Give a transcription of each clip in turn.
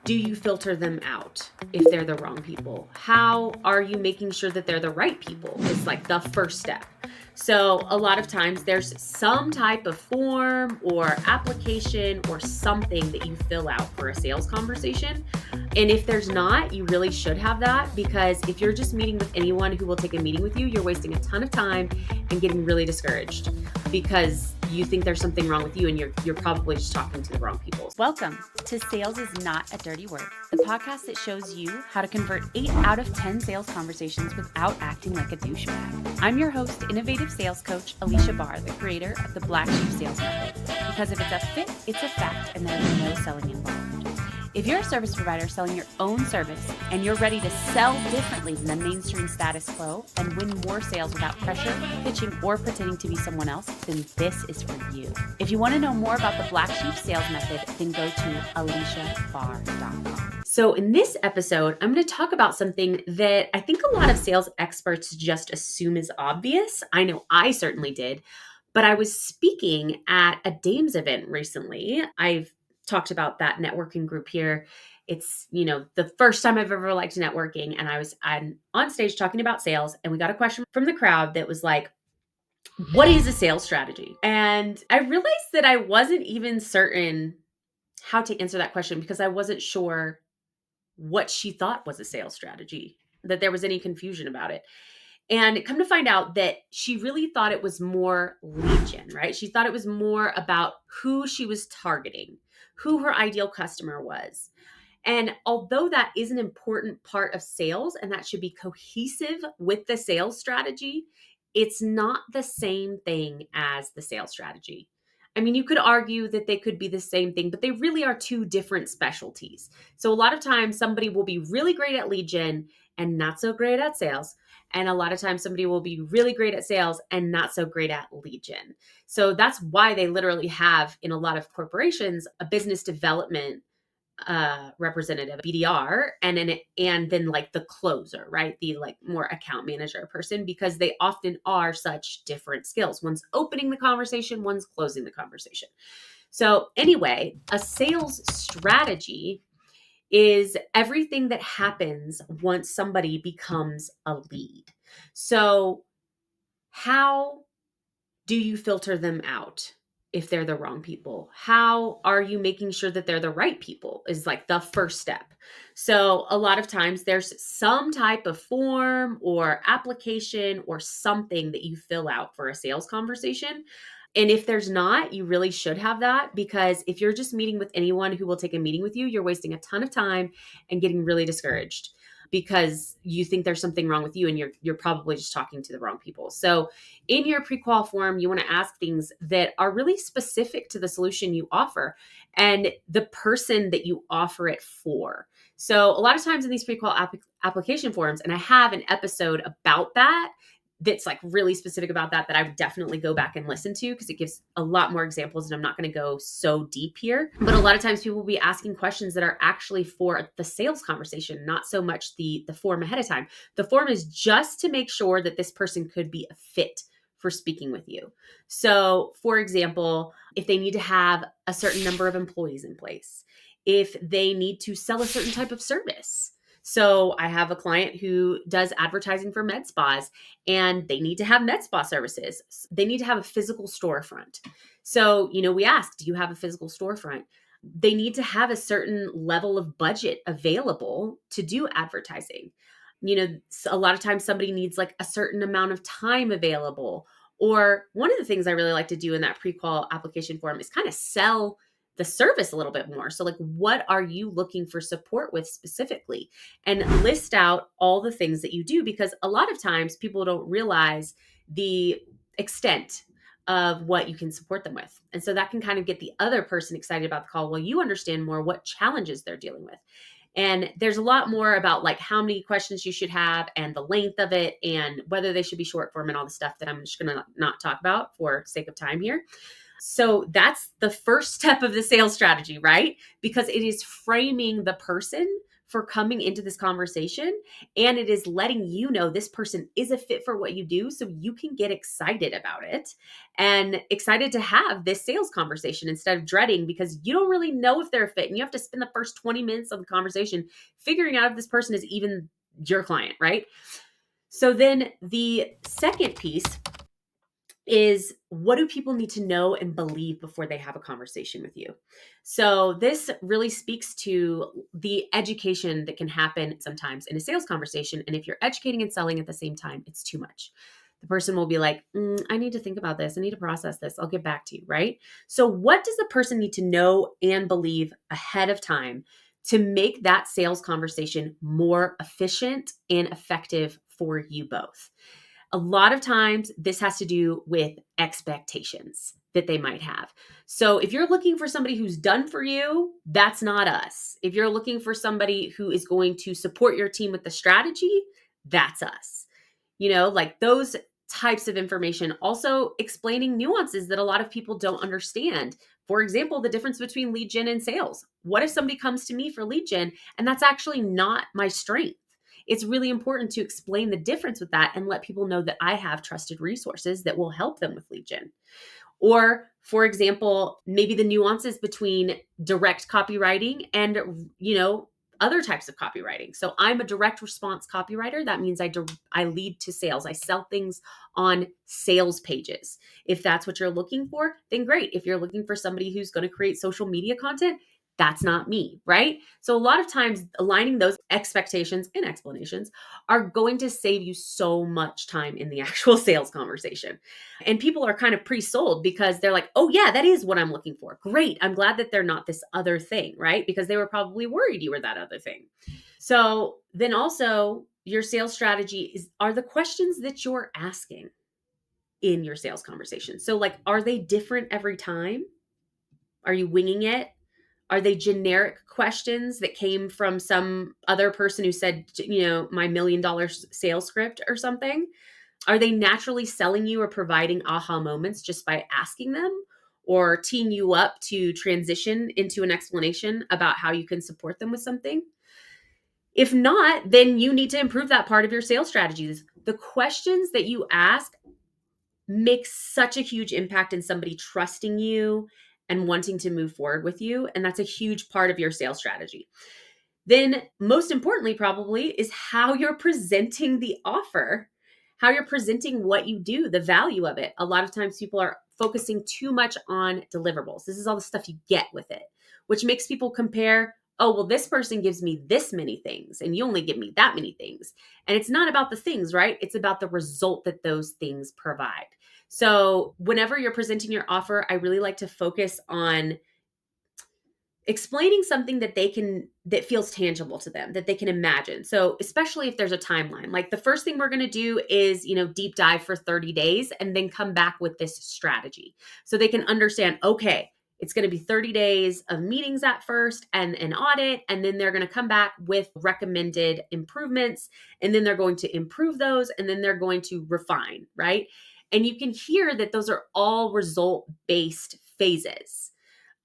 do you filter them out if they're the wrong people? How are you making sure that they're the right people? It's like the first step. So a lot of times there's some type of form or application or something that you fill out for a sales conversation. And if there's not, you really should have that, because if you're just meeting with anyone who will take a meeting with you, you're wasting a ton of time and getting really discouraged because you think there's something wrong with you and you're probably just talking to the wrong people. Welcome to Sales is Not a Dirty Word, the podcast that shows you how to convert 8 out of 10 sales conversations without acting like a douchebag. I'm your host, innovative sales coach, Aleasha Bahr, the creator of the Black Sheep Sales Method. Because if it's a fit, it's a fact, and there is no selling involved. If you're a service provider selling your own service and you're ready to sell differently than the mainstream status quo and win more sales without pressure, pitching, or pretending to be someone else, then this is for you. If you want to know more about the Black Sheep Sales Method, then go to Aleashabahr.com. So in this episode, I'm going to talk about something that I think a lot of sales experts just assume is obvious. I know I certainly did, but I was speaking at a Dames event recently. I've talked about that networking group here. It's, the first time I've ever liked networking, and I'm on stage talking about sales, and we got a question from the crowd that was like, what is a sales strategy? And I realized that I wasn't even certain how to answer that question because I wasn't sure what she thought was a sales strategy, that there was any confusion about it. And come to find out that she really thought it was more lead gen, right? She thought it was more about who she was targeting, who her ideal customer was. And although that is an important part of sales and that should be cohesive with the sales strategy, it's not the same thing as the sales strategy. I mean, you could argue that they could be the same thing, but they really are two different specialties. So a lot of times somebody will be really great at lead gen and not so great at sales. And a lot of times somebody will be really great at sales and not so great at lead gen. So that's why they literally have, in a lot of corporations, a business development representative, BDR, and then like the closer, right? The like more account manager person, because they often are such different skills. One's opening the conversation, one's closing the conversation. So anyway, a sales strategy is everything that happens once somebody becomes a lead. So how do you filter them out if they're the wrong people? How are you making sure that they're the right people is like the first step. So a lot of times there's some type of form or application or something that you fill out for a sales conversation. And if there's not, you really should have that, because if you're just meeting with anyone who will take a meeting with you, you're wasting a ton of time and getting really discouraged because you think there's something wrong with you and you're probably just talking to the wrong people. So in your pre-qual form, you want to ask things that are really specific to the solution you offer and the person that you offer it for. So a lot of times in these pre-qual application forms, and I have an episode about that's like really specific about that I would definitely go back and listen to because it gives a lot more examples, and I'm not going to go so deep here. But a lot of times people will be asking questions that are actually for the sales conversation, not so much the form ahead of time. The form is just to make sure that this person could be a fit for speaking with you. So for example, if they need to have a certain number of employees in place, if they need to sell a certain type of service. So I have a client who does advertising for med spas, and they need to have med spa services. They need to have a physical storefront. So, we ask, do you have a physical storefront? They need to have a certain level of budget available to do advertising. A lot of times somebody needs like a certain amount of time available. Or one of the things I really like to do in that pre-qual application form is kind of sell the service a little bit more. So like, what are you looking for support with specifically? And list out all the things that you do, because a lot of times people don't realize the extent of what you can support them with. And so that can kind of get the other person excited about the call. Well, you understand more what challenges they're dealing with. And there's a lot more about like how many questions you should have and the length of it and whether they should be short form and all the stuff that I'm just going to not talk about for sake of time here. So that's the first step of the sales strategy, right? Because it is framing the person for coming into this conversation, and it is letting you know this person is a fit for what you do, so you can get excited about it and excited to have this sales conversation instead of dreading, because you don't really know if they're a fit and you have to spend the first 20 minutes of the conversation figuring out if this person is even your client, right? So then the second piece is, what do people need to know and believe before they have a conversation with you? So this really speaks to the education that can happen sometimes in a sales conversation. And if you're educating and selling at the same time, it's too much. The person will be like, I need to think about this. I need to process this. I'll get back to you, right? So what does the person need to know and believe ahead of time to make that sales conversation more efficient and effective for you both? A lot of times this has to do with expectations that they might have. So if you're looking for somebody who's done for you, that's not us. If you're looking for somebody who is going to support your team with the strategy, that's us. Like those types of information. Also explaining nuances that a lot of people don't understand. For example, the difference between lead gen and sales. What if somebody comes to me for lead gen and that's actually not my strength? It's really important to explain the difference with that and let people know that I have trusted resources that will help them with lead gen. Or, for example, maybe the nuances between direct copywriting and, other types of copywriting. So I'm a direct response copywriter. That means I lead to sales. I sell things on sales pages. If that's what you're looking for, then great. If you're looking for somebody who's going to create social media content, that's not me, right? So a lot of times aligning those expectations and explanations are going to save you so much time in the actual sales conversation. And people are kind of pre-sold because they're like, oh yeah, that is what I'm looking for. Great. I'm glad that they're not this other thing, right? Because they were probably worried you were that other thing. So then also your sales strategy are the questions that you're asking in your sales conversation. So like, are they different every time? Are you winging it? Are they generic questions that came from some other person who said, my $1 million sales script or something? Are they naturally selling you or providing aha moments just by asking them, or teeing you up to transition into an explanation about how you can support them with something? If not, then you need to improve that part of your sales strategies. The questions that you ask make such a huge impact in somebody trusting you and wanting to move forward with you. And that's a huge part of your sales strategy. Then, most importantly, probably, is how you're presenting the offer, how you're presenting what you do, the value of it. A lot of times people are focusing too much on deliverables. This is all the stuff you get with it, which makes people compare, oh, well, this person gives me this many things and you only give me that many things. And it's not about the things, right? It's about the result that those things provide. So whenever you're presenting your offer, I really like to focus on explaining something that feels tangible to them, that they can imagine. So especially if there's a timeline, like the first thing we're going to do is, deep dive for 30 days and then come back with this strategy so they can understand, okay, it's going to be 30 days of meetings at first and an audit. And then they're going to come back with recommended improvements. And then they're going to improve those. And then they're going to refine, right? And you can hear that those are all result-based phases.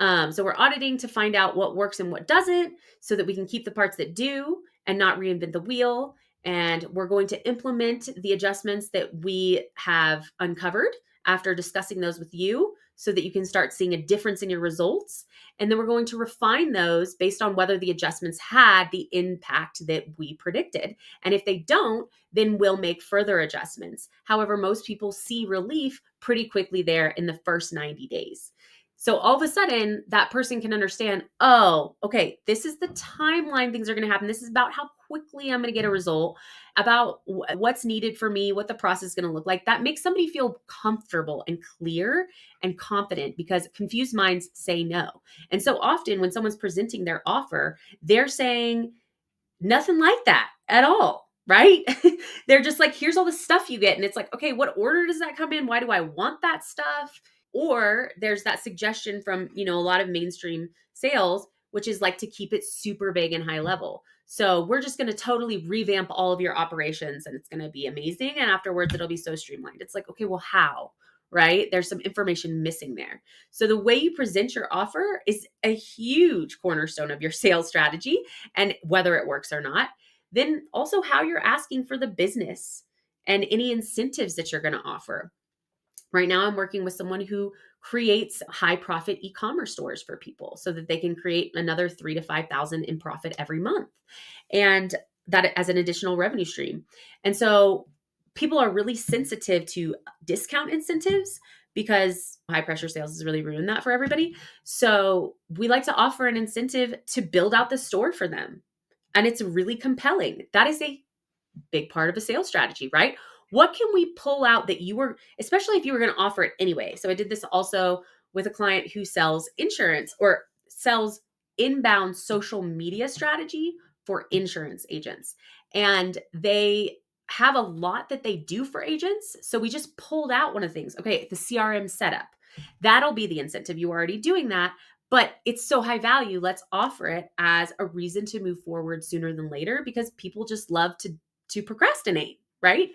So we're auditing to find out what works and what doesn't so that we can keep the parts that do and not reinvent the wheel. And we're going to implement the adjustments that we have uncovered after discussing those with you so that you can start seeing a difference in your results. And then we're going to refine those based on whether the adjustments had the impact that we predicted. And if they don't, then we'll make further adjustments. However, most people see relief pretty quickly there in the first 90 days. So all of a sudden, that person can understand, oh, okay, this is the timeline things are going to happen. This is about how quickly I'm going to get a result, about what's needed for me, what the process is going to look like. That makes somebody feel comfortable and clear and confident, because confused minds say no. And so often when someone's presenting their offer, they're saying nothing like that at all. Right? They're just like, here's all the stuff you get. And it's like, okay, what order does that come in? Why do I want that stuff? Or there's that suggestion from, a lot of mainstream sales, which is like to keep it super vague and high level. So we're just going to totally revamp all of your operations and it's going to be amazing. And afterwards, it'll be so streamlined. It's like, okay, well, how? right? There's some information missing there. So the way you present your offer is a huge cornerstone of your sales strategy and whether it works or not. Then also how you're asking for the business and any incentives that you're going to offer. Right now, I'm working with someone who creates high profit e-commerce stores for people so that they can create another 3 to 5,000 in profit every month. And that as an additional revenue stream. And so people are really sensitive to discount incentives because high pressure sales has really ruined that for everybody. So we like to offer an incentive to build out the store for them. And it's really compelling. That is a big part of a sales strategy, right? What can we pull out that you were, especially if you were going to offer it anyway? So I did this also with a client who sells insurance or sells inbound social media strategy for insurance agents. And they have a lot that they do for agents. So we just pulled out one of the things. Okay, the CRM setup. That'll be the incentive. You are already doing that, but it's so high value. Let's offer it as a reason to move forward sooner than later because people just love to procrastinate, right?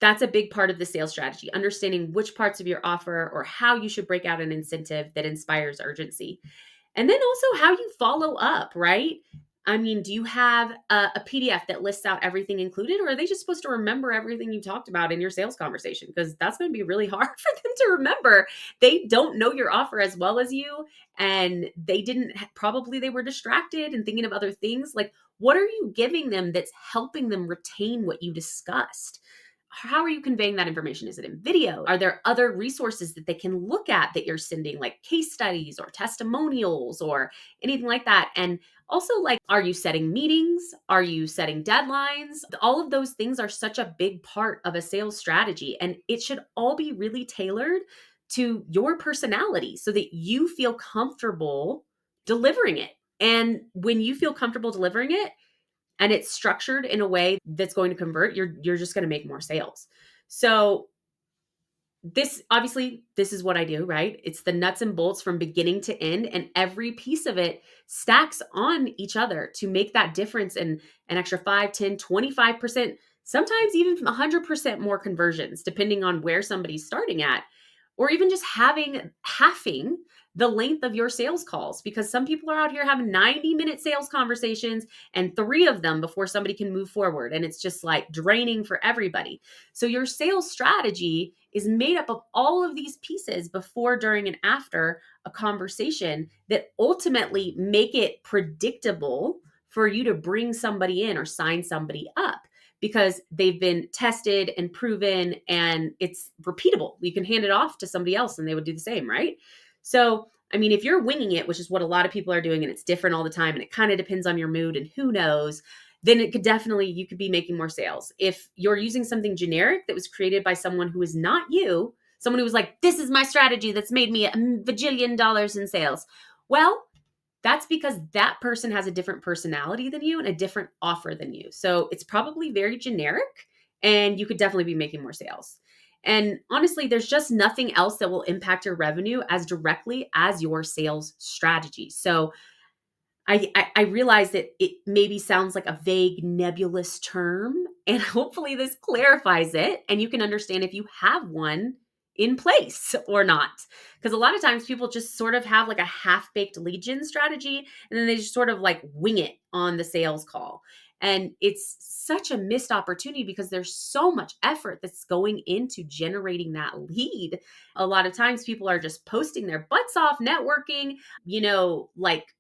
That's a big part of the sales strategy, understanding which parts of your offer or how you should break out an incentive that inspires urgency. And then also how you follow up, right? I mean, do you have a PDF that lists out everything included, or are they just supposed to remember everything you talked about in your sales conversation? Because that's going to be really hard for them to remember. They don't know your offer as well as you, and they didn't, probably they were distracted and thinking of other things. Like, what are you giving them that's helping them retain what you discussed? How are you conveying that information? Is it in video? Are there other resources that they can look at that you're sending, like case studies or testimonials or anything like that? And also, like, are you setting meetings? Are you setting deadlines? All of those things are such a big part of a sales strategy, and it should all be really tailored to your personality so that you feel comfortable delivering it. And when you feel comfortable delivering it, and it's structured in a way that's going to convert, you're just going to make more sales. So this is what I do, right? It's the nuts and bolts from beginning to end, and every piece of it stacks on each other to make that difference in an extra 5, 10, 25%, sometimes even 100% more conversions, depending on where somebody's starting at, or even just halving the length of your sales calls, because some people are out here having 90-minute sales conversations and 3 of them before somebody can move forward. And it's just like draining for everybody. So your sales strategy is made up of all of these pieces before, during, and after a conversation that ultimately make it predictable for you to bring somebody in or sign somebody up, because they've been tested and proven and it's repeatable. You can hand it off to somebody else and they would do the same, right? So, I mean, if you're winging it, which is what a lot of people are doing, and it's different all the time, and it kind of depends on your mood and who knows, then you could be making more sales. If you're using something generic that was created by someone who is not you, someone who was like, this is my strategy that's made me $1 bajillion in sales. Well, that's because that person has a different personality than you and a different offer than you. So it's probably very generic, and you could definitely be making more sales. And honestly, there's just nothing else that will impact your revenue as directly as your sales strategy. So I realize that it maybe sounds like a vague, nebulous term, and hopefully this clarifies it and you can understand if you have one in place or not. Because a lot of times people just sort of have like a half-baked lead gen strategy, and then they just sort of like wing it on the sales call. And it's such a missed opportunity because there's so much effort that's going into generating that lead. A lot of times people are just posting their butts off, networking, like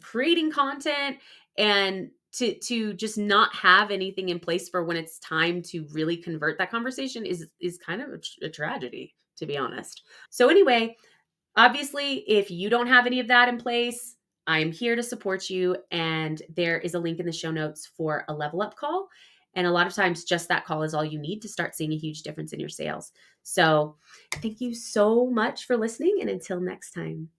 creating content, and to just not have anything in place for when it's time to really convert that conversation is kind of a tragedy, to be honest. So anyway, obviously, if you don't have any of that in place, I'm here to support you, and there is a link in the show notes for a level up call. And a lot of times just that call is all you need to start seeing a huge difference in your sales. So thank you so much for listening, and until next time.